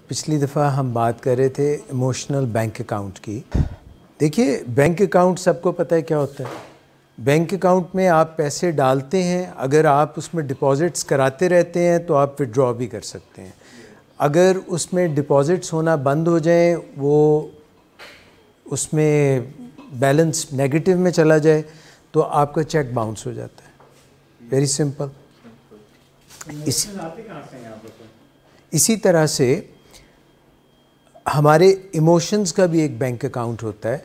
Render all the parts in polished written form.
پچھلی دفعہ ہم بات کر رہے تھے ایموشنل بینک اکاؤنٹ کی. دیکھیے بینک اکاؤنٹ سب کو پتہ ہے کیا ہوتا ہے. بینک اکاؤنٹ میں آپ پیسے ڈالتے ہیں, اگر آپ اس میں ڈپازٹس کراتے رہتے ہیں تو آپ وڈرا بھی کر سکتے ہیں. اگر اس میں ڈپازٹس ہونا بند ہو جائیں, وہ اس میں بیلنس نیگیٹو میں چلا جائے, تو آپ کا چیک باؤنس ہو جاتا ہے. Very simple. اسی طرح سے ہمارے ایموشنز کا بھی ایک بینک اکاؤنٹ ہوتا ہے,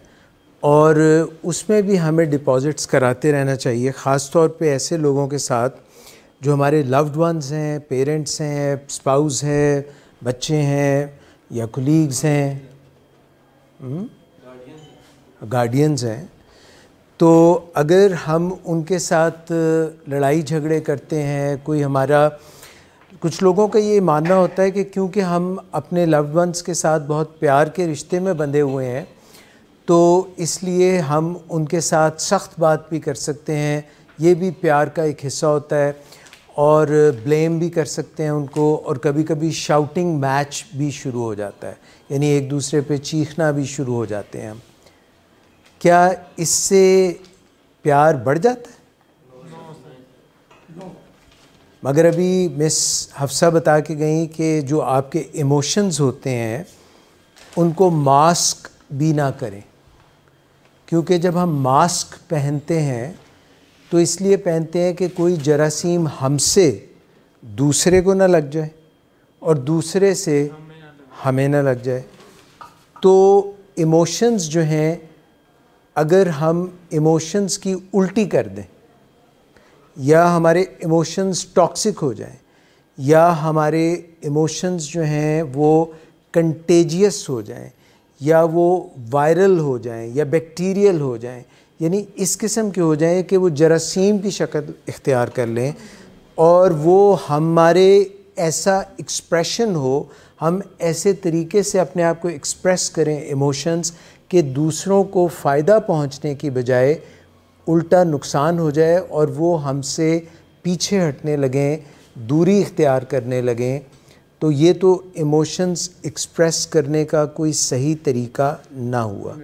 اور اس میں بھی ہمیں ڈپازٹس کراتے رہنا چاہیے, خاص طور پہ ایسے لوگوں کے ساتھ جو ہمارے لوڈ ونز ہیں, پیرنٹس ہیں, اسپاؤز ہیں, بچے ہیں یا کولیگز ہیں, گارڈینز ہیں. تو اگر ہم ان کے ساتھ لڑائی جھگڑے کرتے ہیں, کوئی ہمارا, کچھ لوگوں کا یہ ماننا ہوتا ہے کہ کیونکہ ہم اپنے لوڈ ونز کے ساتھ بہت پیار کے رشتے میں بندھے ہوئے ہیں, تو اس لیے ہم ان کے ساتھ سخت بات بھی کر سکتے ہیں, یہ بھی پیار کا ایک حصہ ہوتا ہے, اور بلیم بھی کر سکتے ہیں ان کو, اور کبھی کبھی شاؤٹنگ میچ بھی شروع ہو جاتا ہے, یعنی ایک دوسرے پہ چیخنا بھی شروع ہو جاتے ہیں ہم. کیا اس سے پیار بڑھ جاتا ہے؟ مگر ابھی مس حفصہ بتا کے گئیں کہ جو آپ کے ایموشنز ہوتے ہیں ان کو ماسک بھی نہ کریں, کیونکہ جب ہم ماسک پہنتے ہیں تو اس لیے پہنتے ہیں کہ کوئی جراثیم ہم سے دوسرے کو نہ لگ جائے اور دوسرے سے ہمیں نہ لگ جائے. تو ایموشنز جو ہیں, اگر ہم ایموشنز کی الٹی کر دیں, یا ہمارے ایموشنز ٹاکسک ہو جائیں, یا ہمارے ایموشنز جو ہیں وہ کنٹیجیس ہو جائیں, یا وہ وائرل ہو جائیں, یا بیکٹیریل ہو جائیں, یعنی اس قسم کے ہو جائیں کہ وہ جراثیم کی شکل اختیار کر لیں, اور وہ ہمارے ایسا ایکسپریشن ہو, ہم ایسے طریقے سے اپنے آپ کو ایکسپریس کریں ایموشنز کہ دوسروں کو فائدہ پہنچنے کی بجائے الٹا نقصان ہو جائے, اور وہ ہم سے پیچھے ہٹنے لگیں, دوری اختیار کرنے لگیں, تو یہ تو ایموشنز ایکسپریس کرنے کا کوئی صحیح طریقہ نہ ہوا.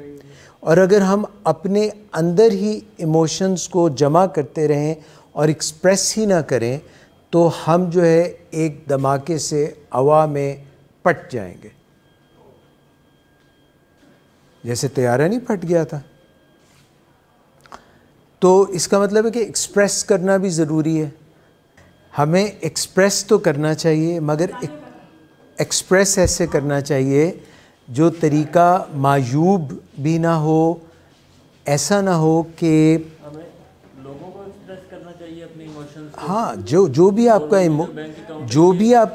اور اگر ہم اپنے اندر ہی ایموشنز کو جمع کرتے رہیں اور ایکسپریس ہی نہ کریں, تو ہم جو ہے ایک دھماکے سے ہوا میں پٹ جائیں گے, جیسے طیارہ نہیں پھٹ گیا تھا. تو اس کا مطلب ہے کہ ایکسپریس کرنا بھی ضروری ہے. ہمیں ایکسپریس تو کرنا چاہیے, مگر ایکسپریس ایسے کرنا چاہیے جو طریقہ معیوب بھی نہ ہو, ایسا نہ ہو کہ لوگوں کو ایکسپریس کرنا چاہیے اپنے ایموشنز کو. ہاں, جو بھی آپ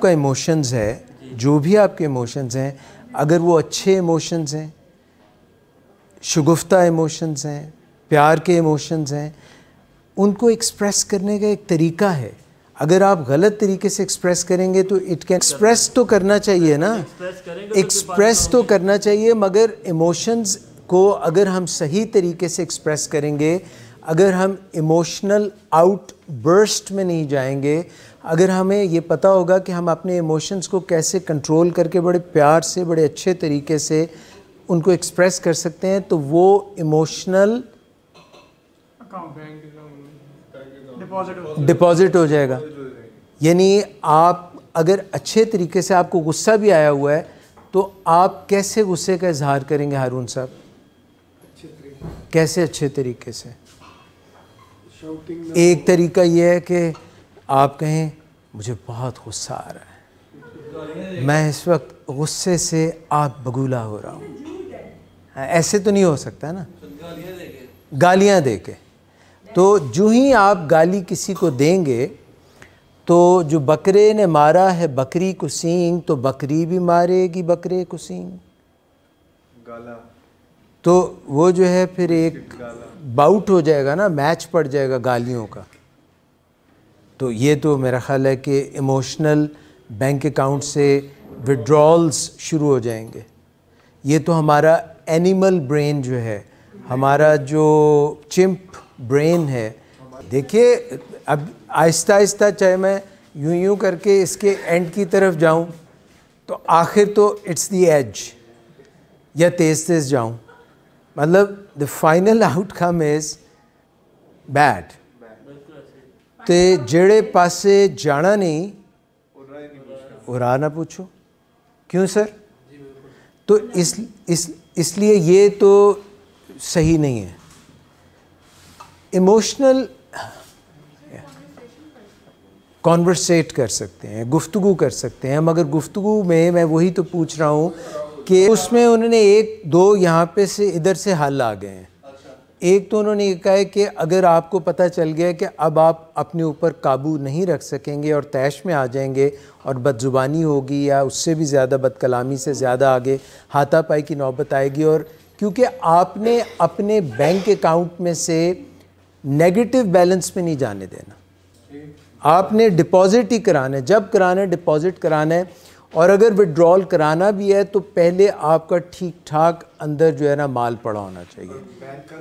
کا ایموشنز ہے, جو بھی آپ کے ایموشنز ہیں, اگر وہ اچھے ایموشنز ہیں, شگفتہ ایموشنز ہیں, پیار کے ایموشنز ہیں, ان کو ایکسپریس کرنے کا ایک طریقہ ہے. اگر آپ غلط طریقے سے ایکسپریس کریں گے تو ایکسپریس تو کرنا چاہیے نا, ایکسپریس تو کرنا چاہیے, مگر ایموشنز کو اگر ہم صحیح طریقے سے ایکسپریس کریں گے, اگر ہم ایموشنل آؤٹ برسٹ میں نہیں جائیں گے, اگر ہمیں یہ پتہ ہوگا کہ ہم اپنے ایموشنز کو کیسے کنٹرول کر کے بڑے پیار سے, بڑے اچھے طریقے سے ان کو ایکسپریس کر سکتے ہیں, تو وہ ایموشنل ڈپازٹ ہو جائے گا. یعنی آپ اگر اچھے طریقے سے, آپ کو غصہ بھی آیا ہوا ہے, تو آپ کیسے غصے کا اظہار کریں گے ہارون صاحب؟ کیسے اچھے طریقے سے؟ ایک طریقہ یہ ہے کہ آپ کہیں مجھے بہت غصہ آ رہا ہے, میں اس وقت غصے سے آپ بگولا ہو رہا ہوں. ایسے تو نہیں ہو سکتا نا, گالیاں دے کے. تو جو ہی آپ گالی کسی کو دیں گے, تو جو بکرے نے مارا ہے بکری کو سینگ, تو بکری بھی مارے گی بکرے کو سینگ. تو وہ جو ہے پھر ایک باؤٹ ہو جائے گا نا, میچ پڑ جائے گا گالیوں کا. تو یہ تو میرا خیال ہے کہ ایموشنل بینک اکاؤنٹ سے وڈرالز شروع ہو جائیں گے. یہ تو ہمارا اینیمل برین جو ہے, ہمارا جو چمپ برین ہے. دیکھیے اب آہستہ آہستہ, چاہے میں یوں کر کے اس کے اینڈ کی طرف جاؤں, تو آخر تو اٹس دی ایج، یا تیز تیز جاؤں، مطلب the final out come is bad. تے جڑے پاسے جانا نہیں وہ راہ نہ پوچھو. کیوں سر؟ تو اس لیے یہ تو صحیح نہیں ہے. ایموشنل کانورسیٹ کر سکتے ہیں، گفتگو کر سکتے ہیں، مگر گفتگو میں وہی تو پوچھ رہا ہوں کہ اس میں انہوں نے ایک دو یہاں پہ سے ادھر سے حل آ گئے ہیں. ایک تو انہوں نے یہ کہا ہے کہ اگر آپ کو پتہ چل گیا کہ اب آپ اپنے اوپر قابو نہیں رکھ سکیں گے اور طیش میں آ جائیں گے اور بد زبانی ہوگی یا اس سے بھی زیادہ بد کلامی سے زیادہ آگے ہاتھا پائی کی نوبت آئے گی، اور کیونکہ آپ نے اپنے بینک اکاؤنٹ میں سے نیگیٹو بیلنس میں نہیں جانے دینا. آپ نے ڈپازٹ ہی کرانا ہے، جب کرانا ہے ڈپازٹ کرانا ہے، اور اگر وڈرال کرانا بھی ہے تو پہلے آپ کا ٹھیک ٹھاک اندر جو ہے نا مال پڑا ہونا چاہیے. بینک کا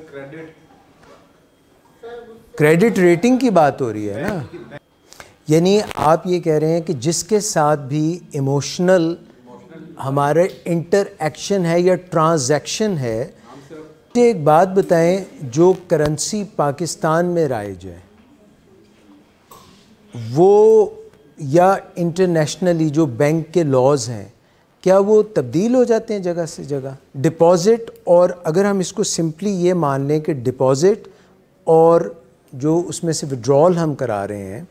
کریڈٹ ریٹنگ کی بات ہو رہی ہے نا، یعنی آپ یہ کہہ رہے ہیں کہ جس کے ساتھ بھی ایموشنل ہمارے انٹر ایکشن ہے یا ٹرانزیکشن ہے. ایک بات بتائیں، جو کرنسی پاکستان میں رائج ہے وہ یا انٹرنیشنلی جو بینک کے لاز ہیں، کیا وہ تبدیل ہو جاتے ہیں جگہ سے جگہ؟ ڈپازٹ، اور اگر ہم اس کو سمپلی یہ مان لیں کہ ڈپازٹ اور جو اس میں سے وڈرال ہم کرا رہے ہیں،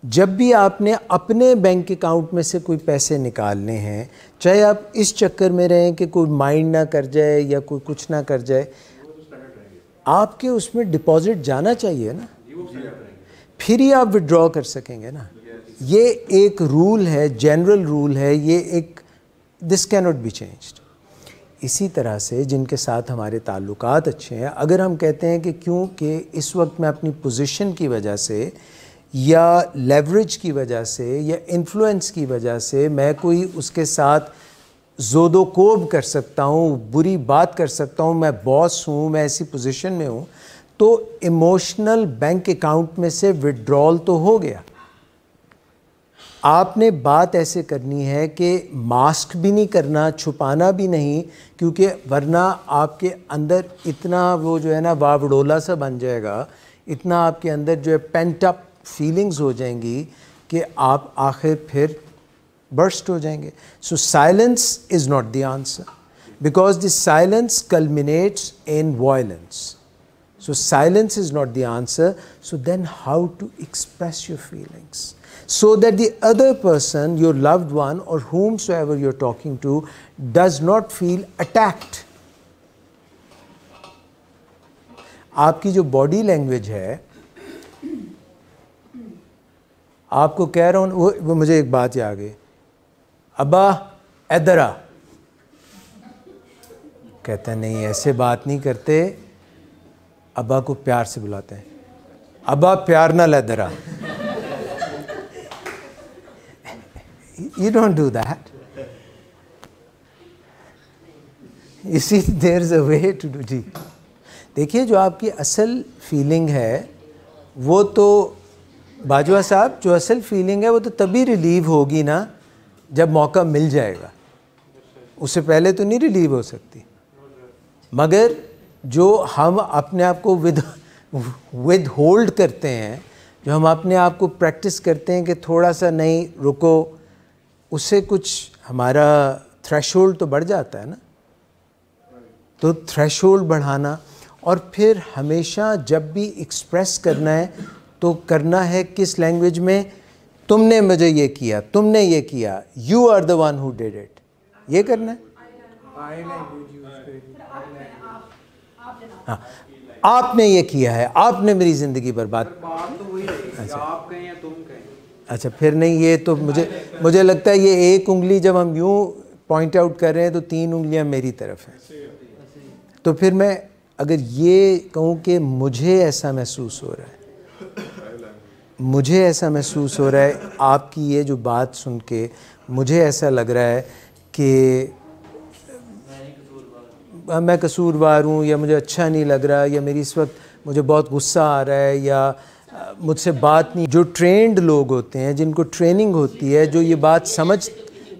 جب بھی آپ نے اپنے بینک اکاؤنٹ میں سے کوئی پیسے نکالنے ہیں، چاہے آپ اس چکر میں رہیں کہ کوئی مائنڈ نہ کر جائے یا کوئی کچھ نہ کر جائے، آپ کے اس میں ڈپازٹ جانا چاہیے نا، پھر ہی آپ وڈرا کر سکیں گے نا. یہ ایک رول ہے، جنرل رول ہے، یہ ایک دس کی ناٹ بی چینجڈ. اسی طرح سے جن کے ساتھ ہمارے تعلقات اچھے ہیں، اگر ہم کہتے ہیں کہ کیونکہ اس وقت میں اپنی پوزیشن کی وجہ سے یا لیوریج کی وجہ سے یا انفلوئنس کی وجہ سے میں کوئی اس کے ساتھ زود و کوب کر سکتا ہوں، بری بات کر سکتا ہوں، میں باس ہوں، میں ایسی پوزیشن میں ہوں، تو ایموشنل بینک اکاؤنٹ میں سے وڈرال تو ہو گیا. آپ نے بات ایسے کرنی ہے کہ ماسک بھی نہیں کرنا، چھپانا بھی نہیں، کیونکہ ورنہ آپ کے اندر اتنا وہ جو ہے نا واوڈولا سا بن جائے گا، اتنا آپ کے اندر جو ہے پینٹ اپ فیلنگز ہو جائیں گی کہ آپ آخر پھر برسٹ ہو جائیں گے. So silence is not the answer, because the silence culminates in violence. So silence is not the answer. So then how to express your feelings so that the other person, your loved one or whomsoever you're talking to, does not feel attacked. آپ کی جو body language ہے، آپ کو کہہ رہا ہوں، وہ مجھے ایک بات یاد آ گئی، ابا ادھر آ، کہتا ہے نہیں ایسے بات نہیں کرتے، ابا کو پیار سے بلاتے ہیں، ابا پیار نہ لے درا. You don't do that. You see, there's a way to do it. دیکھیے جو آپ کی اصل فیلنگ ہے وہ تو باجوہ صاحب، جو اصل فیلنگ ہے وہ تو تبھی ریلیو ہوگی نا جب موقع مل جائے گا، اس سے پہلے تو نہیں ریلیو ہو سکتی. مگر جو ہم اپنے آپ کو ود ہولڈ کرتے ہیں، جو ہم اپنے آپ کو پریکٹس کرتے ہیں کہ تھوڑا سا نہیں رکو، اس سے کچھ ہمارا تھریش ہولڈ تو بڑھ جاتا ہے نا. تو تھریش ہولڈ بڑھانا، اور پھر ہمیشہ جب بھی ایکسپریس کرنا ہے تو کرنا ہے کس لینگویج میں؟ تم نے مجھے یہ کیا، تم نے یہ کیا، you are the one who did it, یہ کرنا ہے. ہاں، آپ نے یہ کیا ہے، آپ نے میری زندگی برباد. اچھا پھر نہیں، یہ تو مجھے لگتا ہے یہ ایک انگلی جب ہم یوں پوائنٹ آؤٹ کر رہے ہیں تو 3 انگلیاں میری طرف ہیں. تو پھر میں اگر یہ کہوں کہ مجھے ایسا محسوس ہو رہا ہے، مجھے ایسا محسوس ہو رہا ہے آپ کی یہ جو بات سن کے، مجھے ایسا لگ رہا ہے کہ میں قصوروار ہوں، یا مجھے اچھا نہیں لگ رہا، یا میری اس وقت مجھے بہت غصہ آ رہا ہے، یا مجھ سے بات نہیں. جو ٹرینڈ لوگ ہوتے ہیں، جن کو ٹریننگ ہوتی ہے، جو یہ بات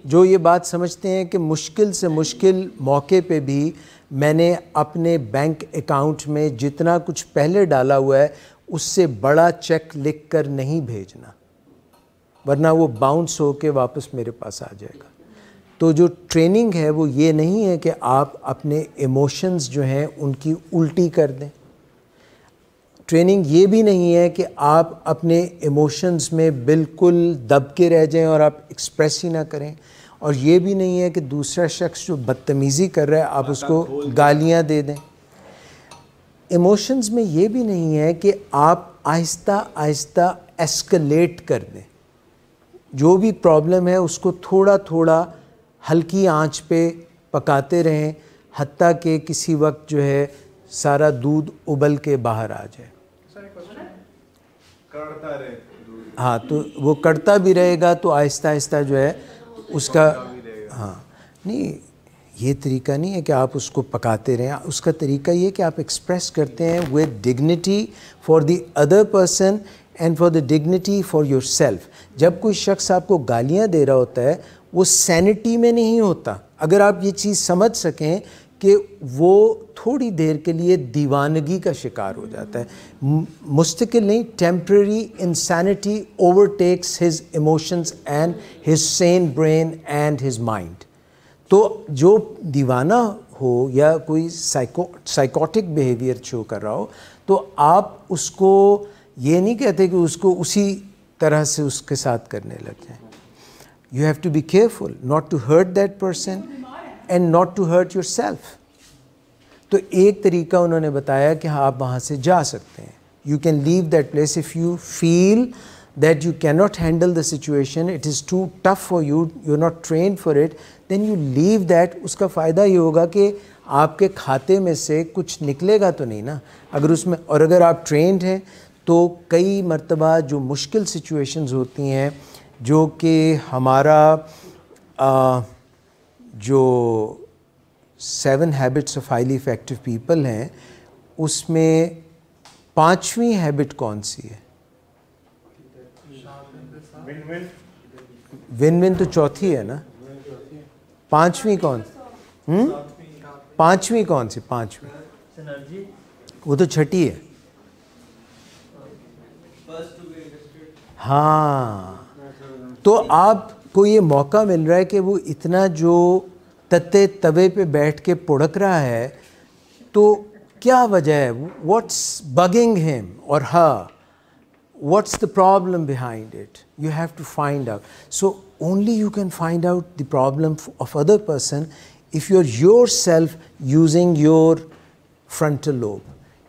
جو یہ بات سمجھتے ہیں کہ مشکل سے مشکل موقع پہ بھی میں نے اپنے بینک اکاؤنٹ میں جتنا کچھ پہلے ڈالا ہوا ہے اس سے بڑا چیک لکھ کر نہیں بھیجنا، ورنہ وہ باؤنس ہو کے واپس میرے پاس آ جائے گا۔ تو جو ٹریننگ ہے وہ یہ نہیں ہے کہ آپ اپنے ایموشنز جو ہیں ان کی الٹی کر دیں، ٹریننگ یہ بھی نہیں ہے کہ آپ اپنے ایموشنز میں بالکل دب کے رہ جائیں اور آپ ایکسپریس ہی نہ کریں، اور یہ بھی نہیں ہے کہ دوسرا شخص جو بدتمیزی کر رہا ہے آپ اس کو گالیاں دے دیں۔ ایموشنز میں یہ بھی نہیں ہے کہ آپ آہستہ آہستہ ایسکلیٹ کر دیں، جو بھی پرابلم ہے اس کو تھوڑا تھوڑا ہلکی آنچ پہ پکاتے رہیں حتیٰ کہ کسی وقت جو ہے سارا دودھ ابل کے باہر آ جائے۔ ہاں تو وہ کڑتا بھی رہے گا تو آہستہ آہستہ جو ہے اس کا، ہاں نہیں یہ طریقہ نہیں ہے کہ آپ اس کو پکاتے رہیں، اس کا طریقہ یہ کہ آپ ایکسپریس کرتے ہیں with dignity for the other person and for the dignity for yourself۔ جب کوئی شخص آپ کو گالیاں دے رہا ہوتا ہے وہ سینٹی میں نہیں ہوتا، اگر آپ یہ چیز سمجھ سکیں کہ وہ تھوڑی دیر کے لیے دیوانگی کا شکار ہو جاتا ہے، مستقل نہیں، temporary insanity overtakes his emotions and his sane brain and his mind۔ تو جو دیوانہ ہو یا کوئی سائیکوٹک بیہیویئر شو کر رہا ہو تو آپ اس کو یہ نہیں کہتے کہ اس کو اسی طرح سے اس کے ساتھ کرنے لگ جائیں۔ You have to be careful not to hurt that person and not to hurt yourself۔ تو ایک طریقہ انہوں نے بتایا کہ آپ وہاں سے جا سکتے ہیں، you can leave that place if you feel that you cannot handle the situation, it is too tough for you, you're not trained for it, then you leave that۔ اس کا فائدہ یہ ہوگا کہ آپ کے کھاتے میں سے کچھ نکلے گا تو نہیں نا، اگر اس میں، اور اگر آپ ٹرینڈ ہیں تو کئی مرتبہ جو مشکل سچویشنز ہوتی ہیں جو کہ ہمارا جو 7 habits of highly effective people ہیں اس میں 5ویں ہیبٹ کون سی ہے؟ ون ون تو چوتھی ہے نا، 5ویں کون؟ 5ویں کون سی؟ 5ویں وہ تو چھٹی ہے۔ ہاں تو آپ کو یہ موقع مل رہا ہے کہ وہ اتنا جو تتے توے پہ بیٹھ کے پڑک رہا ہے تو کیا وجہ ہے، واٹس بگنگ ہم اور her, what's the problem behind it, you have to find out. So only you can find out the problem of other person if you're yourself using your frontal lobe.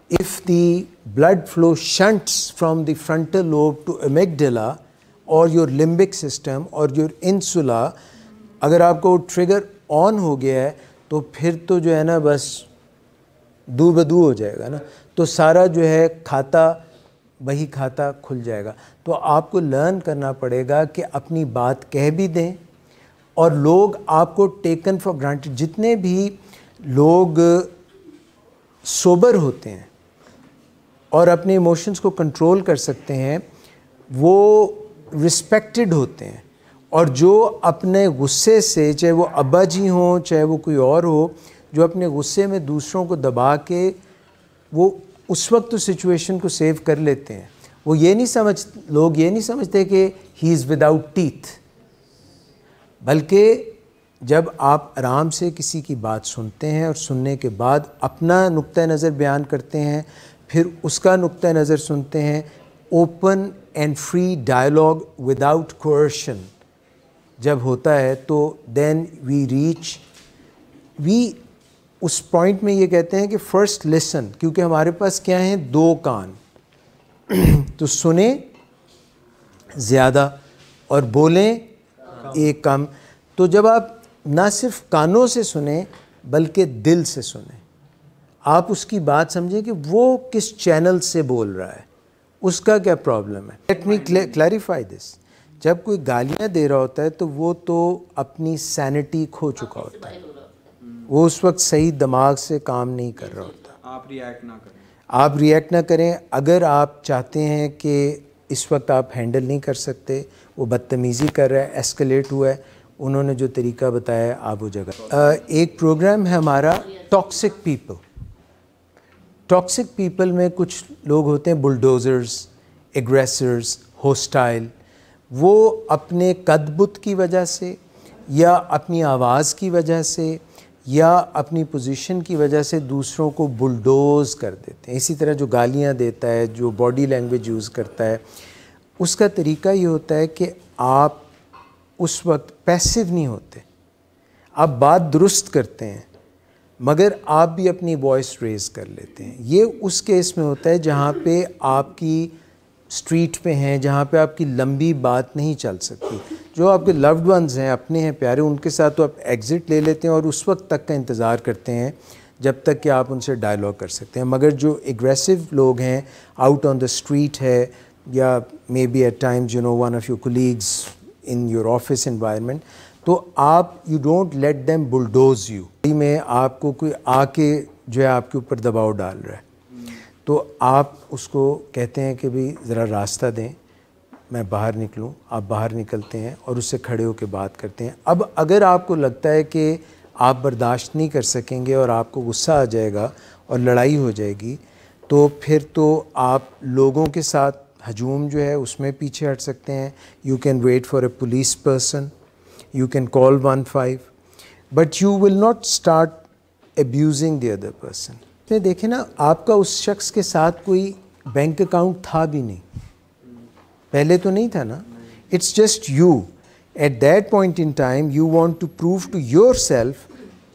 If the blood flow shunts from the frontal lobe to amygdala or your limbic system or your insula, اگر آپ کو trigger آن ہو گیا ہے تو پھر تو جو ہے نا بس دو بدو ہو جائے گا نا، تو سارا جو ہے کھاتا وہی کھاتا کھل جائے گا۔ تو آپ کو لرن کرنا پڑے گا کہ اپنی بات کہہ بھی دیں، اور لوگ آپ کو ٹیکن فار گرانٹیڈ، جتنے بھی لوگ سوبر ہوتے ہیں اور اپنے ایموشنز کو کنٹرول کر سکتے ہیں وہ رسپیکٹڈ ہوتے ہیں، اور جو اپنے غصے سے، چاہے وہ ابا جی ہوں چاہے وہ کوئی اور ہو، جو اپنے غصے میں دوسروں کو دبا کے وہ اس وقت اس سچویشن کو سیو کر لیتے ہیں، وہ یہ نہیں لوگ یہ نہیں سمجھتے کہ ہی از وداؤٹ ٹیتھ، بلکہ جب آپ آرام سے کسی کی بات سنتے ہیں اور سننے کے بعد اپنا نقطہ نظر بیان کرتے ہیں، پھر اس کا نقطہ نظر سنتے ہیں، open and free dialogue without coercion جب ہوتا ہے تو دین وی اس پوائنٹ میں یہ کہتے ہیں کہ فرسٹ لسن، کیونکہ ہمارے پاس کیا ہیں، 2 کان، تو سنیں زیادہ اور بولیں ایک کم۔ تو جب آپ نہ صرف کانوں سے سنیں بلکہ دل سے سنیں، آپ اس کی بات سمجھیں کہ وہ کس چینل سے بول رہا ہے، اس کا کیا پرابلم ہے۔ لیٹ می کلیریفائی دس، جب کوئی گالیاں دے رہا ہوتا ہے تو وہ تو اپنی سینٹی کھو چکا ہوتا ہے، وہ اس وقت صحیح دماغ سے کام نہیں کر رہا ہوتا۔ آپ ریئیکٹ نہ کریں، اگر آپ چاہتے ہیں کہ اس وقت آپ ہینڈل نہیں کر سکتے، وہ بدتمیزی کر رہا ہے، ایسکلیٹ ہوا ہے، انہوں نے جو طریقہ بتایا آپ وہ جگہ. ایک پروگرام ہے ہمارا ٹاکسک پیپل. ٹاکسک پیپل میں کچھ لوگ ہوتے ہیں بلڈوزرز، ایگریسرز، ہوسٹائل. وہ اپنے قد بت کی وجہ سے یا اپنی آواز کی وجہ سے یا اپنی پوزیشن کی وجہ سے دوسروں کو بلڈوز کر دیتے ہیں. اسی طرح جو گالیاں دیتا ہے، جو باڈی لینگویج یوز کرتا ہے، اس کا طریقہ یہ ہوتا ہے کہ آپ اس وقت پیسیو نہیں ہوتے، آپ بات درست کرتے ہیں مگر آپ بھی اپنی وائس ریز کر لیتے ہیں. یہ اس کیس میں ہوتا ہے جہاں پہ آپ کی اسٹریٹ پہ ہیں، جہاں پہ آپ کی لمبی بات نہیں چل سکتی. جو آپ کے لوڈ ونز ہیں، اپنے ہیں، پیارے، ان کے ساتھ تو آپ ایگزٹ لے لیتے ہیں اور اس وقت تک کا انتظار کرتے ہیں جب تک کہ آپ ان سے ڈائلاگ کر سکتے ہیں. مگر جو ایگریسو لوگ ہیں، آؤٹ آن دا اسٹریٹ ہے، یا maybe at times one of your colleagues in your office environment, تو آپ you don't let them bulldoze you. میں آپ کو کوئی آ کے جو ہے آپ کے اوپر دباؤ ڈال رہا ہے تو آپ اس کو کہتے ہیں کہ بھئی ذرا راستہ دیں، میں باہر نکلوں. آپ باہر نکلتے ہیں اور اس سے کھڑے ہو کے بات کرتے ہیں. اب اگر آپ کو لگتا ہے کہ آپ برداشت نہیں کر سکیں گے اور آپ کو غصہ آ جائے گا اور لڑائی ہو جائے گی، تو پھر تو آپ لوگوں کے ساتھ ہجوم جو ہے اس میں پیچھے ہٹ سکتے ہیں. You can wait for a police person, you can call 15، but you will not start abusing the other person. دیکھیں نا، آپ کا اس شخص کے ساتھ کوئی بینک اکاؤنٹ تھا بھی نہیں، پہلے تو نہیں تھا نا. It's just you at that point in time you want to prove to yourself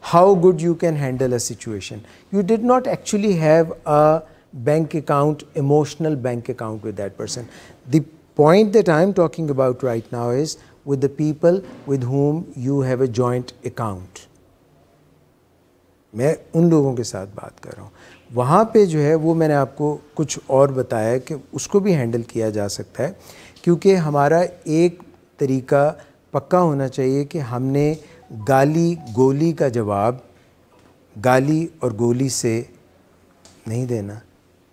how good you can handle a situation. You did not actually have a bank account, emotional bank account with that person. The point that I am talking about right now is with the people with whom you have a joint account. میں ان لوگوں کے ساتھ بات کر رہا ہوں. وہاں پہ جو ہے وہ میں نے آپ کو کچھ اور بتایا کہ اس کو بھی ہینڈل کیا جا سکتا ہے، کیونکہ ہمارا ایک طریقہ پکا ہونا چاہیے کہ ہم نے گالی گولی کا جواب گالی اور گولی سے نہیں دینا.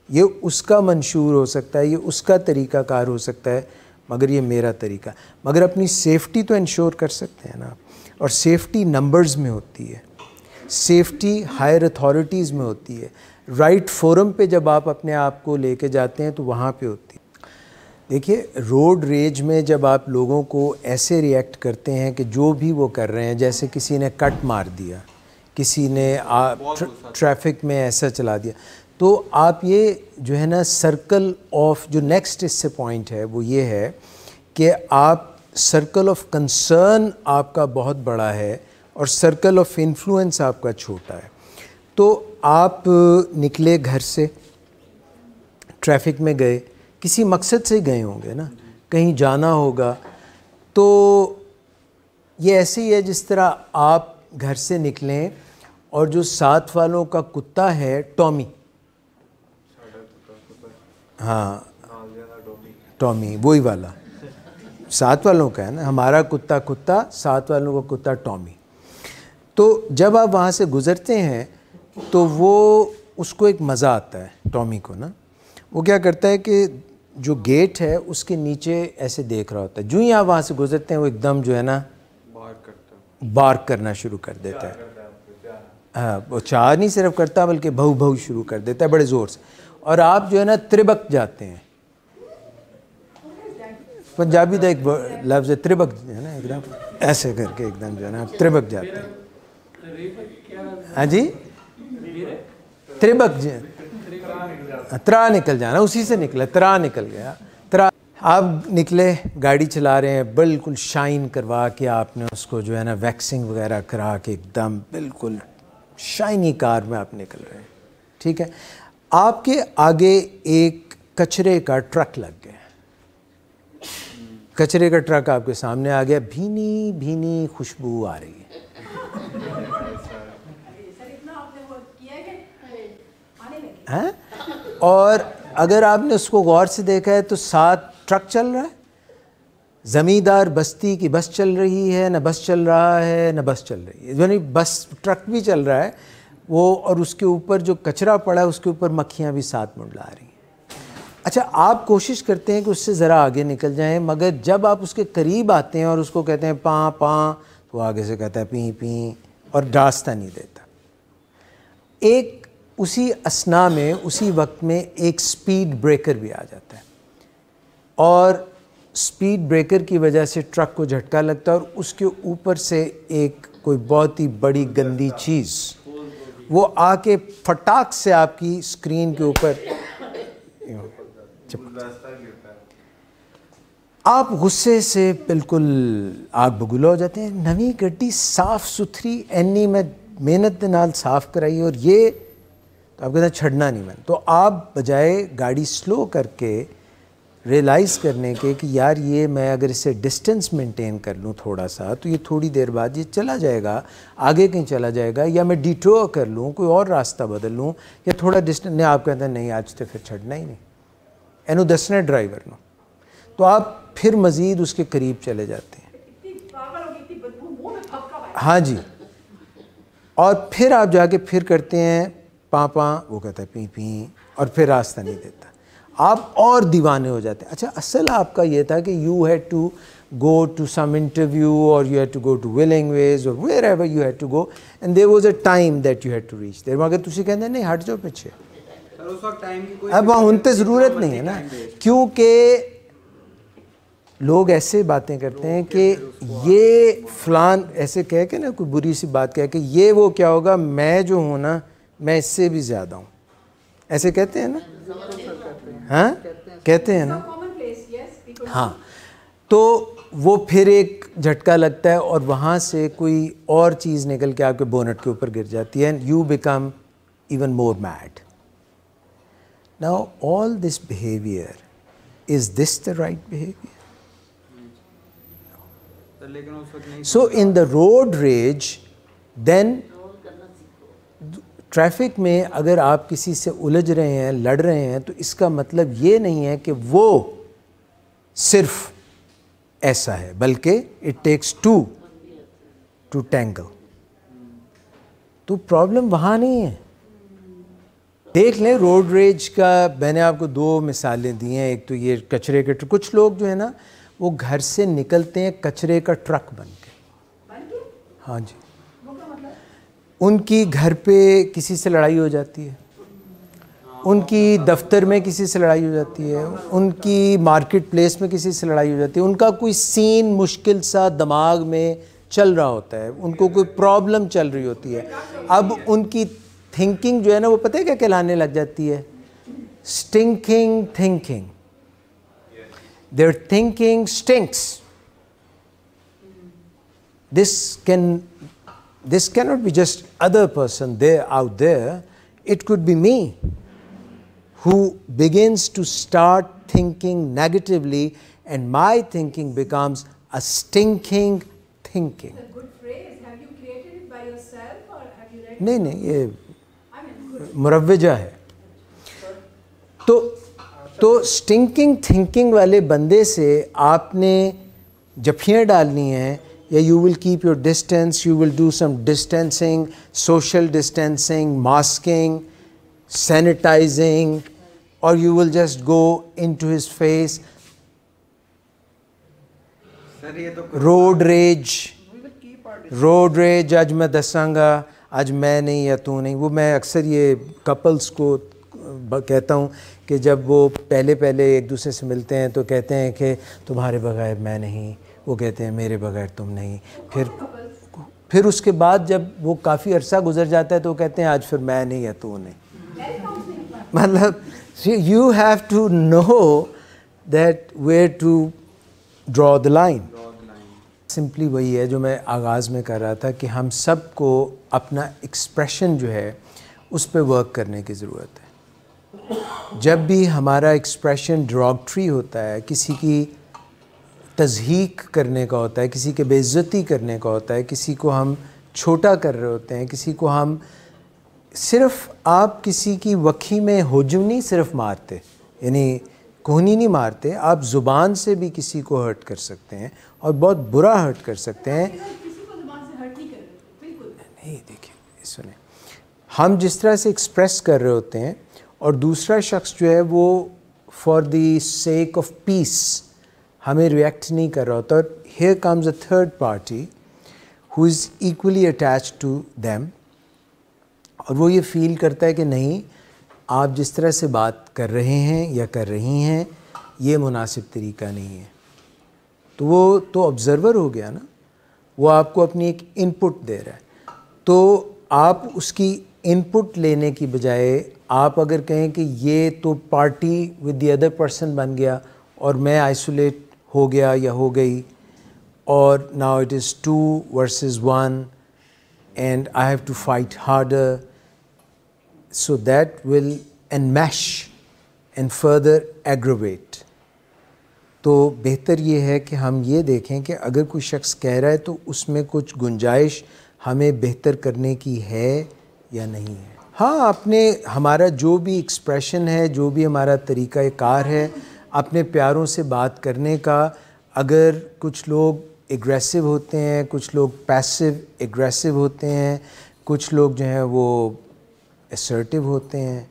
یہ اس کا منشور ہو سکتا ہے، یہ اس کا طریقہ کار ہو سکتا ہے، مگر یہ میرا طریقہ. مگر اپنی سیفٹی تو انشور کر سکتے ہیں نا. اور سیفٹی نمبرز میں ہوتی ہے، سیفٹی ہائر اتھارٹیز میں ہوتی ہے. رائٹ فورم پہ جب آپ اپنے آپ کو لے کے جاتے ہیں تو وہاں پہ ہوتی ہے. دیکھیے، روڈ ریج میں جب آپ لوگوں کو ایسے ریئیکٹ کرتے ہیں کہ جو بھی وہ کر رہے ہیں، جیسے کسی نے کٹ مار دیا، کسی نے ٹریفک میں ایسا چلا دیا، تو آپ یہ جو ہے نا سرکل آف جو نیکسٹ اس سے پوائنٹ ہے وہ یہ ہے کہ آپ سرکل آف کنسرن آپ کا بہت بڑا ہے اور سرکل آف انفلوئنس آپ کا چھوٹا ہے. تو آپ نکلے گھر سے، ٹریفک میں گئے، کسی مقصد سے گئے ہوں گے نا، کہیں جانا ہوگا، تو یہ ایسے ہی ہے جس طرح آپ گھر سے نکلیں اور جو ساتھ والوں کا کتا ہے ٹامی، ہاں ٹامی وہی والا ساتھ والوں کا ہے نا، ہمارا کتا ساتھ والوں کا کتا ٹامی. تو جب آپ وہاں سے گزرتے ہیں تو وہ اس کو ایک مزہ آتا ہے ٹامی کو نا. وہ کیا کرتا ہے کہ جو گیٹ ہے اس کے نیچے ایسے دیکھ رہا ہوتا ہے. جو ہی آپ وہاں سے گزرتے ہیں وہ ایک دم جو ہے نا بارک کرنا شروع کر دیتا ہے. ہاں، وہ چار نہیں صرف کرتا بلکہ بھو بھو شروع کر دیتا ہے بڑے زور سے. اور آپ جو ہے نا تربک جاتے ہیں. پنجابی کا ایک لفظ ہے تربک، ہے نا، ایک دم ایسے کر کے ایک دم جو ہے نا آپ تربک جاتے ہیں. ہاں جی، تربک، ترا نکل جانا، اسی سے نکلا، ترا نکل گیا. ترا آپ نکلے، گاڑی چلا رہے ہیں، بالکل شائن کروا کے آپ نے اس کو جو ہے نا ویکسنگ وغیرہ کرا کے ایک دم بالکل شائنی کار میں آپ نکل رہے ہیں. ٹھیک ہے، آپ کے آگے ایک کچرے کا ٹرک لگ گیا. کچرے کا ٹرک آپ کے سامنے آ گیا، بھینی بھینی خوشبو آ رہی ہے. اور اگر آپ نے اس کو غور سے دیکھا ہے تو ساتھ ٹرک چل رہا ہے. زمیندار بستی کی بس چل رہی ہے، نہ بس چل رہا ہے نہ بس چل رہی ہے، یعنی بس ٹرک بھی چل رہا ہے وہ، اور اس کے اوپر جو کچرا پڑا ہے اس کے اوپر مکھیاں بھی ساتھ منڈلا رہی ہیں. اچھا، آپ کوشش کرتے ہیں کہ اس سے ذرا آگے نکل جائیں، مگر جب آپ اس کے قریب آتے ہیں اور اس کو کہتے ہیں پاں پاں، وہ آگے سے کہتا ہے پیں پیں اور راستہ نہیں دیتا. ایک اسی اثنا میں اسی وقت میں ایک سپیڈ بریکر بھی آ جاتا ہے اور سپیڈ بریکر کی وجہ سے ٹرک کو جھٹکا لگتا ہے اور اس کے اوپر سے ایک کوئی بہت ہی بڑی گندی چیز وہ آ کے پھٹاک سے آپ کی اسکرین کے اوپر آپ غصے سے بالکل آگ بگولا ہو جاتے ہیں. نویں گڈی صاف ستھری اینی میں محنت دے نال صاف کرائی اور یہ تو آپ کہتے ہیں چھڑنا نہیں میں. تو آپ بجائے گاڑی سلو کر کے ریئلائز کرنے کے کہ یار یہ میں اگر اسے ڈسٹنس مینٹین کر لوں تھوڑا سا تو یہ تھوڑی دیر بعد یہ چلا جائے گا, آگے کہیں چلا جائے گا, یا میں ڈیٹور کر لوں, کوئی اور راستہ بدل لوں, یا تھوڑا ڈسٹنس. نہیں, آپ کہتے ہیں نہیں آج تو پھر چھڑنا ہی نہیں, اینو دسنا ڈرائیور نو. تو آپ پھر مزید اس کے قریب چلے جاتے ہیں. ہاں جی, اور پھر آپ جا کے پھر کرتے ہیں پاں پاں, وہ کہتا ہے پیں پیں, اور پھر راستہ نہیں دیتا. آپ اور دیوانے ہو جاتے ہیں. اچھا اصل آپ کا یہ تھا کہ you had to go to some interview اور you had to go to willing ways اور wherever you had to go and there was a time that you had to reach there. مگر تسی کہتے ہیں نہیں ہٹ جاؤ پیچھے, اب وہاں ان پہ ضرورت نہیں ہے نا, کیونکہ لوگ ایسے باتیں کرتے ہیں کہ یہ فلان ایسے کہہ کے نا کوئی بری سی بات کہہ کہ یہ وہ کیا ہوگا, میں جو ہوں نا میں اس سے بھی زیادہ ہوں, ایسے کہتے ہیں نا. ہاں کہتے ہیں نا. ہاں, تو وہ پھر ایک جھٹکا لگتا ہے اور وہاں سے کوئی اور چیز نکل کے آپ کے بونٹ کے اوپر گر جاتی ہے. You become even more mad. Now all this behaviour, is this the right behaviour? So in the road rage then traffic میں اگر آپ کسی سے الجھ رہے ہیں, لڑ رہے ہیں, تو اس کا مطلب یہ نہیں ہے کہ وہ صرف ایسا ہے, بلکہ اٹ ٹیکس ٹو ٹو ٹینگل. تو پرابلم وہاں نہیں ہے. دیکھ لیں روڈ ریج کا, میں نے آپ کو 2 مثالیں دی ہیں. ایک تو یہ کچرے کے کچھ لوگ جو ہے نا وہ گھر سے نکلتے ہیں کچرے کا ٹرک بن کے. ہاں جی, ان کی گھر پہ کسی سے لڑائی ہو جاتی ہے, ان کی دفتر میں کسی سے لڑائی ہو جاتی ہے, ان کی مارکیٹ پلیس میں کسی سے لڑائی ہو جاتی ہے, ان کا کوئی سین مشکل سا دماغ میں چل رہا ہوتا ہے, ان کو کوئی پرابلم چل رہی ہوتی ہے. اب ان کی تھنکنگ جو ہے نا وہ پتہ ہے کیا کہلانے لگ جاتی ہے؟ Stinking thinking. Their thinking stinks. This cannot be just other person there out there. It could be me who begins to start thinking negatively, and my thinking becomes a stinking thinking. It's a good phrase. Have you created it by yourself or have you read it? نہیں یہ مروجہ ہے. تو سٹنکنگ thinking والے بندے سے آپ نے جفیاں ڈالنی ہیں, یا you will keep your distance, you will do some distancing, social distancing, masking, sanitizing, اور you will just go into his face. Road rage اج میں دساں گا, آج میں نہیں یا تو نہیں. وہ میں اکثر یہ کپلز کو کہتا ہوں کہ جب وہ پہلے ایک دوسرے سے ملتے ہیں تو کہتے ہیں کہ تمہارے بغیر میں نہیں, وہ کہتے ہیں میرے بغیر تم نہیں. پھر اس کے بعد جب وہ کافی عرصہ گزر جاتا ہے تو وہ کہتے ہیں آج پھر میں نہیں یا تو نہیں. مطلب you have to know that where to draw the line. Simply وہی ہے جو میں آغاز میں کر رہا تھا کہ ہم سب کو اپنا ایکسپریشن جو ہے اس پہ ورک کرنے کی ضرورت ہے. جب بھی ہمارا ایکسپریشن ڈراگٹری ہوتا ہے, کسی کی تضحیق کرنے کا ہوتا ہے, کسی کے بے عزتی کرنے کا ہوتا ہے, کسی کو ہم چھوٹا کر رہے ہوتے ہیں, کسی کو ہم صرف آپ کسی کی وکھی میں ہجوم نہیں صرف مارتے, یعنی کوہنی نہیں مارتے, آپ زبان سے بھی کسی کو ہرٹ کر سکتے ہیں اور بہت برا ہرٹ کر سکتے ہیں. نہیں دیکھیں سنیں, ہم جس طرح سے ایکسپریس کر رہے ہوتے ہیں اور دوسرا شخص جو ہے وہ for the sake of peace ہمیں ریئیکٹ نہیں کر رہا ہوتا. اور here comes a third party who is equally attached to them, اور وہ یہ فیل کرتا ہے کہ نہیں آپ جس طرح سے بات کر رہے ہیں یا کر رہی ہیں یہ مناسب طریقہ نہیں ہے. تو وہ تو آبزرور ہو گیا نا, وہ آپ کو اپنی ایک ان پٹ دے رہا ہے. تو آپ اس کی ان پٹ لینے کی بجائے آپ اگر کہیں کہ یہ تو party with the other person بن گیا اور میں آئسولیٹ ہو گیا یا ہو گئی, اور now it is 2 versus 1 and I have to fight harder, so that will enmesh and further aggravate. تو بہتر یہ ہے کہ ہم یہ دیکھیں کہ اگر کوئی شخص کہہ رہا ہے تو اس میں کچھ گنجائش ہمیں بہتر کرنے کی ہے یا نہیں ہے. ہاں ہمارا جو بھی ایکسپریشن ہے, جو بھی ہمارا طریقہ کار ہے اپنے پیاروں سے بات کرنے کا, اگر کچھ لوگ ایگریسو ہوتے ہیں, کچھ لوگ پیسو ایگریسو ہوتے ہیں, کچھ لوگ جو ہیں وہ اسرٹیو ہوتے ہیں,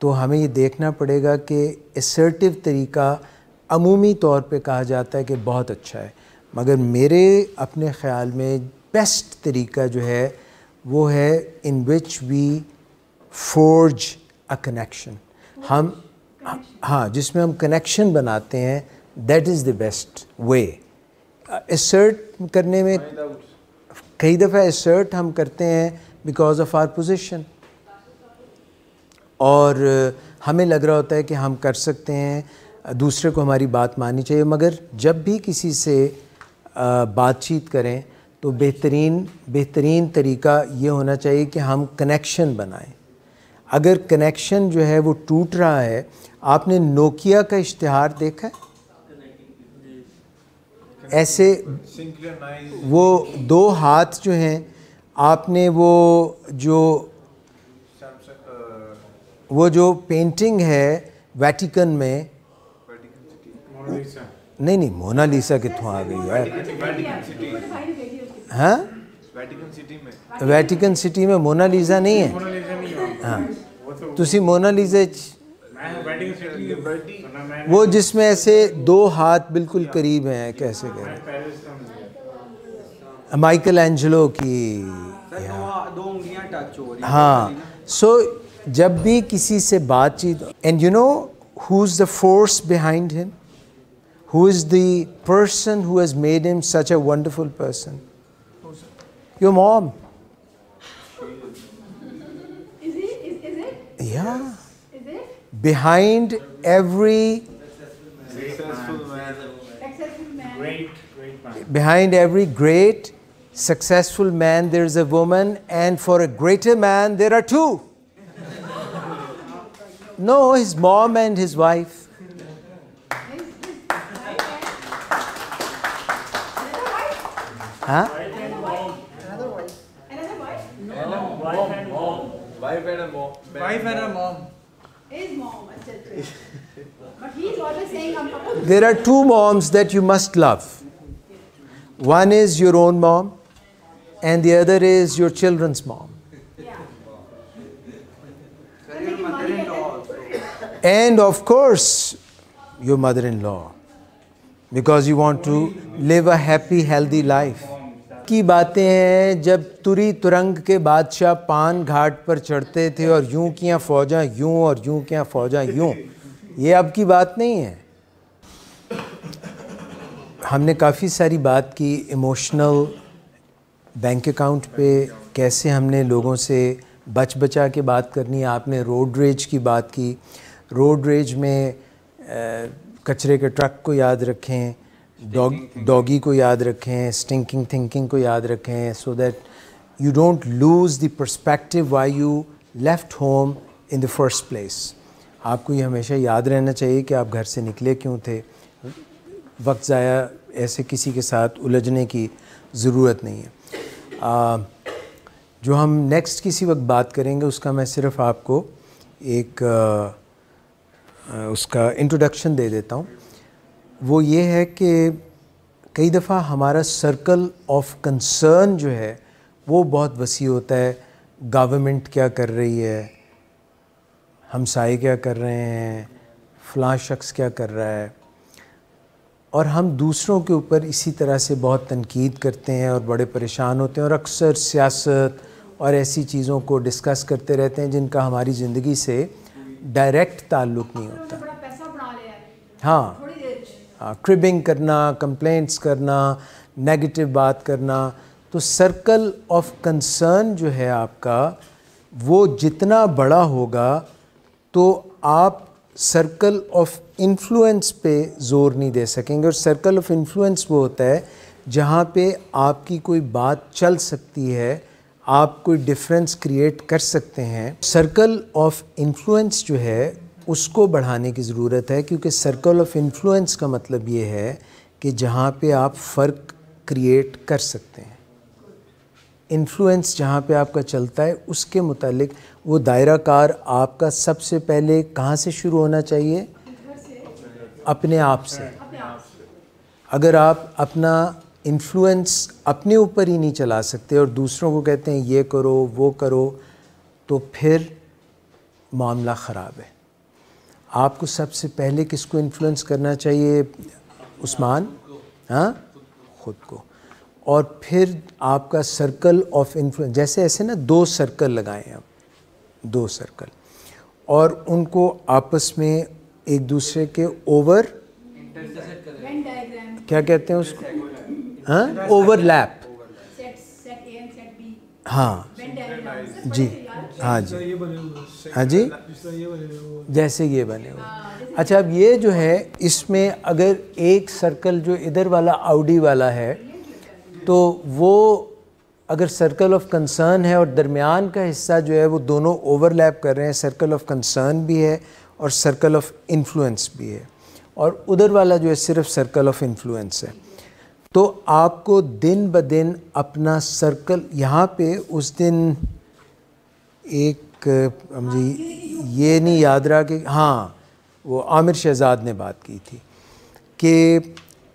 تو ہمیں یہ دیکھنا پڑے گا کہ اسرٹیو طریقہ عمومی طور پہ کہا جاتا ہے کہ بہت اچھا ہے, مگر میرے اپنے خیال میں بیسٹ طریقہ جو ہے وہ ہے ان وچ وی فورج اے کنیکشن. ہاں جس میں ہم کنیکشن بناتے ہیں, that is the best way. Assert کرنے میں کئی دفعہ اسرٹ ہم کرتے ہیں بیکاز آف آر پوزیشن, اور ہمیں لگ رہا ہوتا ہے کہ ہم کر سکتے ہیں, دوسرے کو ہماری بات ماننی چاہیے. مگر جب بھی کسی سے بات چیت کریں تو بہترین طریقہ یہ ہونا چاہیے کہ ہم کنیکشن بنائیں. اگر کنیکشن جو ہے وہ ٹوٹ رہا ہے, آپ نے نوکیا کا اشتہار دیکھا ہے, ایسے وہ 2 ہاتھ جو ہیں, آپ نے وہ جو پینٹنگ ہے ویٹیکن میں, نہیں مونالیسا کتوں آ گئی یار, ہاں ویٹیکن سٹی میں مونالیسا نہیں ہے. ہاں تسی مونالیسا وہ جس میں ایسے 2 ہاتھ بالکل قریب ہیں, کیسے کہہ رہے ہیں, مائیکل اینجلو کی, ہاں. سو جب بھی کسی سے بات چیت, and you know who is the force behind ہم, who is the person who has made him such a wonderful person? Your mom. Is it? Yeah. Is it? Behind every Successful man. Great man. behind every great successful man there is a woman, and for a greater man there are 2. No, his mom and his wife. Huh? Another wife? No, wife and mom. Wife and a mom. His mom, etc. But he's always saying, There are 2 moms that you must love. One is your own mom, and the other is your children's mom. yeah. And of course, your mother-in-law, because you want to live a happy, healthy life. کی باتیں ہیں جب تری ترنگ کے بادشاہ پان گھاٹ پر چڑھتے تھے اور یوں کیاں فوجاں یوں اور یوں کیاں فوجاں یوں, یہ اب کی بات نہیں ہے. ہم نے کافی ساری بات کی ایموشنل بینک اکاؤنٹ پہ, کیسے ہم نے لوگوں سے بچا کے بات کرنی ہے. آپ نے روڈ ریج کی بات کی. روڈ ریج میں کچرے کے ٹرک کو یاد رکھیں, ڈاگی کو یاد رکھیں, اسٹنکنگ تھنکنگ کو یاد رکھیں, so that you don't lose the perspective why you left home in the first place. آپ کو یہ ہمیشہ یاد رہنا چاہیے کہ آپ گھر سے نکلے کیوں تھے. وقت ضائع ایسے کسی کے ساتھ الجھنے کی ضرورت نہیں ہے. جو ہم نیکسٹ کسی وقت بات کریں گے اس کا میں صرف آپ کو ایک اس کا انٹروڈکشن دے دیتا ہوں. وہ یہ ہے کہ کئی دفعہ ہمارا سرکل آف کنسرن جو ہے وہ بہت وسیع ہوتا ہے. گورنمنٹ کیا کر رہی ہے, ہمسائے کیا کر رہے ہیں, فلاں شخص کیا کر رہا ہے. اور ہم دوسروں کے اوپر اسی طرح سے بہت تنقید کرتے ہیں اور بڑے پریشان ہوتے ہیں، اور اکثر سیاست اور ایسی چیزوں کو ڈسکس کرتے رہتے ہیں جن کا ہماری زندگی سے ڈائریکٹ تعلق نہیں ہوتا. بڑا پیسہ بنا لیا ہے ہاں تھوڑی دیر. کربنگ کرنا، کمپلینٹس کرنا، نیگیٹو بات کرنا. تو سرکل آف کنسرن جو ہے آپ کا وہ جتنا بڑا ہوگا تو آپ سرکل آف انفلوئنس پہ زور نہیں دے سکیں گے. اور سرکل آف انفلوئنس وہ ہوتا ہے جہاں پہ آپ کی کوئی بات چل سکتی ہے، آپ کوئی ڈفرینس کریٹ کر سکتے ہیں. سرکل آف انفلوئنس جو ہے اس کو بڑھانے کی ضرورت ہے، کیونکہ سرکل آف انفلوئنس کا مطلب یہ ہے کہ جہاں پہ آپ فرق کریٹ کر سکتے ہیں. انفلوئنس جہاں پہ آپ کا چلتا ہے اس کے متعلق وہ دائرہ کار آپ کا سب سے پہلے کہاں سے شروع ہونا چاہیے؟ اپنے آپ سے. اگر آپ اپنا انفلوئنس اپنے اوپر ہی نہیں چلا سکتے اور دوسروں کو کہتے ہیں یہ کرو وہ کرو، تو پھر معاملہ خراب ہے. آپ کو سب سے پہلے کس کو انفلوئنس کرنا چاہیے عثمان؟ ہاں، خود کو. اور پھر آپ کا سرکل آف انفلوئنس، جیسے ایسے نا 2 سرکل لگائیں آپ، 2 سرکل، اور ان کو آپس میں ایک دوسرے کے اوور، کیا کہتے ہیں اس کو؟ ہاں، اوور لیپ. ہاں جی، ہاں جی، ہاں جی، جیسے یہ بنے ہوئے. اچھا، اب یہ جو ہے اس میں اگر ایک سرکل جو ادھر والا آؤڈی والا ہے تو وہ اگر سرکل آف کنسرن ہے اور درمیان کا حصہ جو ہے وہ دونوں اوور لیپ کر رہے ہیں، سرکل آف کنسرن بھی ہے اور سرکل آف انفلوئنس بھی ہے، اور ادھر والا جو ہے صرف سرکل آف انفلوئنس ہے. تو آپ کو دن بدن اپنا سرکل، یہاں پہ اس دن ایک مجھے یہ نہیں یاد رہا کہ ہاں وہ عامر شہزاد نے بات کی تھی کہ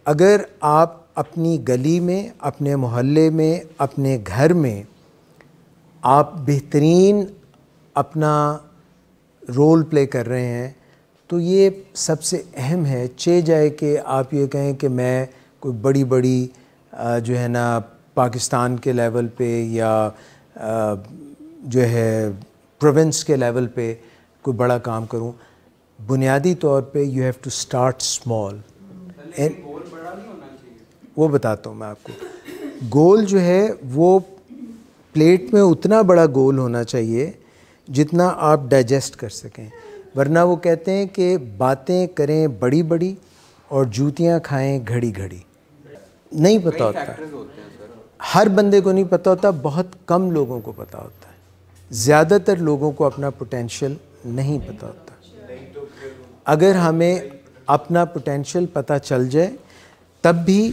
اگر آپ اپنی گلی میں، اپنے محلے میں، اپنے گھر میں آپ بہترین اپنا رول پلے کر رہے ہیں تو یہ سب سے اہم ہے. جائے کہ آپ یہ کہیں کہ میں کوئی بڑی جو ہے نا پاکستان کے لیول پہ یا جو ہے پروونس کے لیول پہ کوئی بڑا کام کروں. بنیادی طور پہ you have to start small. وہ بتاتا ہوں میں آپ کو. گول جو ہے وہ پلیٹ میں اتنا بڑا گول ہونا چاہیے جتنا آپ ڈائجسٹ کر سکیں، ورنہ وہ کہتے ہیں کہ باتیں کریں بڑی بڑی اور جوتیاں کھائیں گھڑی گھڑی. نہیں پتہ ہوتا، ہر بندے کو نہیں پتہ ہوتا، بہت کم لوگوں کو پتہ ہوتا ہے. زیادہ تر لوگوں کو اپنا پوٹینشیل نہیں پتہ ہوتا. اگر ہمیں اپنا پوٹینشیل پتہ چل جائے تب بھی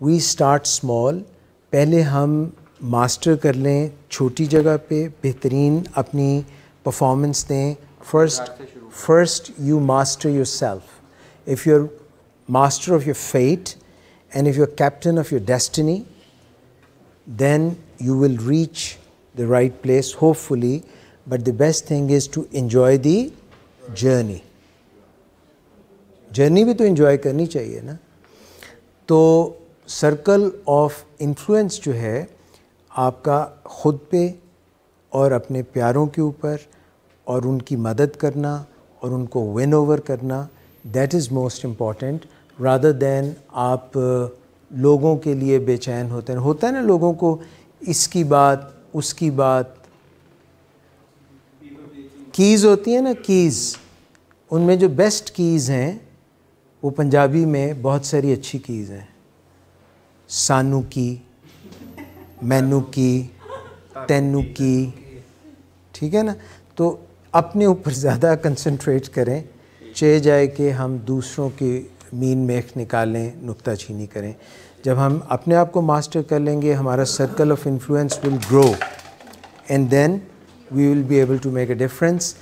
وی اسٹارٹ اسمال. پہلے ہم ماسٹر کر لیں چھوٹی جگہ پہ، بہترین اپنی پرفارمنس دیں. First you master yourself. If you are master of your fate and if you are captain of your destiny then you will reach the right place hopefully, but the best thing is to enjoy the journey. Journey بھی تو enjoy کرنی چاہیے نا. تو circle of influence جو ہے آپ کا خود پہ اور اپنے پیاروں کے اوپر اور ان کی مدد کرنا اور ان کو ون اوور کرنا، that is most important rather than آپ لوگوں کے لیے بے چین ہوتے ہیں. ہوتا ہے نا لوگوں کو اس کی بات اس کی بات. کیز ہوتی ہیں نا، کیز، ان میں جو بیسٹ کیز ہیں وہ پنجابی میں بہت ساری اچھی کیز ہیں. سانو کی، مینو کی، تینو کی، ٹھیک ہے نا. تو اپنے اوپر زیادہ کنسنٹریٹ کریں، جائے کہ ہم دوسروں کی مین میخ نکالیں، نکتہ چینی کریں. جب ہم اپنے آپ کو ماسٹر کر لیں گے ہمارا circle of influence will grow and then we will be able to make a difference.